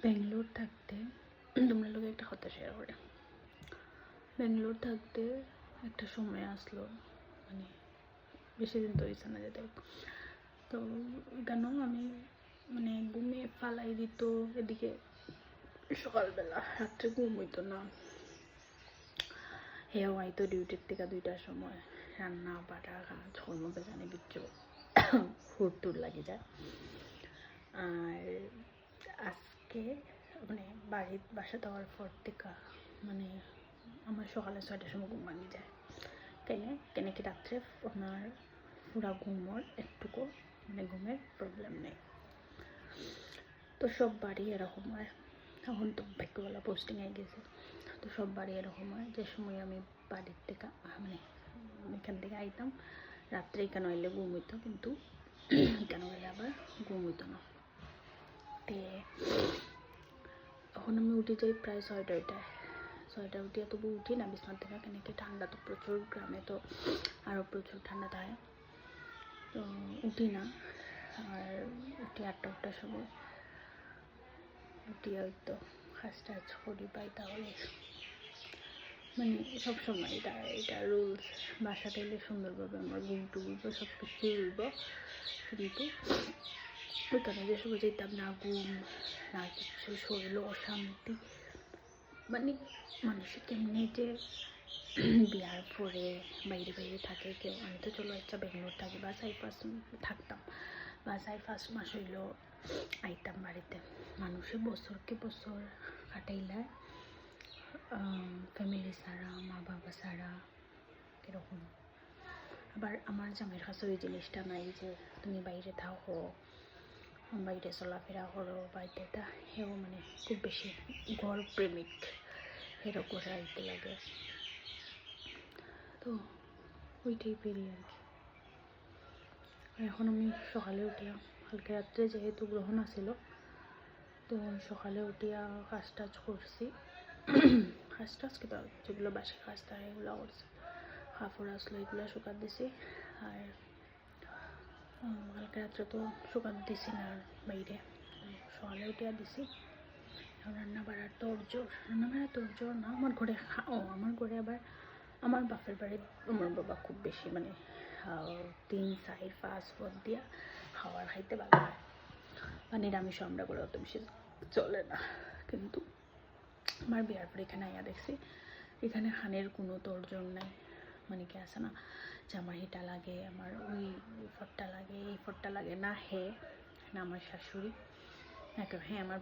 ব্যাঙ্গালোর থাকতে তোমরা লোক একটা কথা শেয়ার করে। ব্যাঙ্গালোর থাকতে একটা সময় আসলো, মানে বেশি দিন তো হয়েছে না যেতে। তো কেন আমি মানে ঘুমিয়ে ফালাই দিত, এদিকে সকালবেলা রাত্রে ঘুম হইতো না। হেও আইতো ডিউটির থেকে 2টার সময়, রান্না বাটা কাজ কর্ম বেজানে বিচ্ছ হুড়টুর লাগে যায়। আর আজকে মানে বাসা দেওয়ার পর থেকে মানে আমার সকালে 6টার সময় ঘুম ভাঙি যায়। কেন কি রাত্রে আমার পুরা ঘুমোর একটুকু মানে ঘুমের প্রবলেম নেই। তো সব বাড়ি এরকম হয়, এখন তো ভাগ্যবেলা পোস্টিং হয়ে গেছে। তো সব বাড়ি এরকম হয় যে সময় আমি বাড়ির থেকে মানে এখান থেকে আইতাম, রাত্রে এখানে হইলে ঘুম হইতো, কিন্তু এখানে হইলে আবার ঘুম হইতো না। তে এখন আমি উঠে যাই প্রায় 6টা উঠিয়া তবু উঠি না বিছানা থেকে, কেন কি ঠান্ডা তো প্রচুর, গ্রামে তো আরও প্রচুর ঠান্ডা থাকে। তো উঠি না, আর উঠি 8টার সময় উঠি, হয়তো কাজ টাজ করি পাই, তাহলে মানে সবসময় এটা রুলস। বাসাটা এলে সুন্দরভাবে আমার ঘুমটু উঠবো, সব কিছুই উঠবো, কিন্তু ওইখানে যে সময় যেতাম না, ঘুম না কিছু, শরীর অশান্তি, মানে মানুষের কেমনি যে বিয়ার পরে বাইরে থাকে কেউ। আমি তো চলো একটা ব্যাঙ্গালোর থাকি, বা 4-5 থাকতাম, বা 4-5 মাস হইল আইতাম বাড়িতে। মানুষের বছরকে বছর কাটাইলায় ফ্যামিলি ছাড়া, মা বাবা ছাড়া, এরকম। আবার আমার জামাইয়ের কাছে ওই জিনিসটা নাই যে তুমি বাইরে থাকো, বাইরে চলাফেরা করো, বাড়িতে হেও মানে খুব বেশি ঘর প্রেমিক, এরকম করে আইতে লাগে। তো ওইটাই পেরি আর কি। এখন আমি সকালে উঠিয়া, কালকে রাত্রে যেহেতু গ্রহণ আছিল, তো সকালে উঠিয়া কাজ টাজ করছি। কাজ টাজ কিন্তু যেগুলো বাসি কাজ থাকে এগুলো করছি, কাপড় আসলো এগুলো শুকাত দিছি। আর কালকে রাত্রে তো শুকাত দিছি না বাইরে, সকালে উঠিয়া দিছি। এখন রান্না বাড়ার তোড়জোড় না, আমার ঘরে আমার ঘরে আবার আমার বাপের বাড়ি আমার বাবা খুব বেশি মানে 3-4-5 পদ দিয়া খাওয়ার খাইতে ভালো হয়, মানে নিরামিষ আমরা করে অত বেশি চলে না। কিন্তু আমার বিয়ার পরে এখানে আইয়া দেখছি এখানে খানের কোনো তোড়জোড় নাই, মানে কি আছে না যে আমার এটা লাগে, আমার ওই ফটটা লাগে, এই ফটটা লাগে না। না আমার শাশুড়ি, হ্যাঁ আমার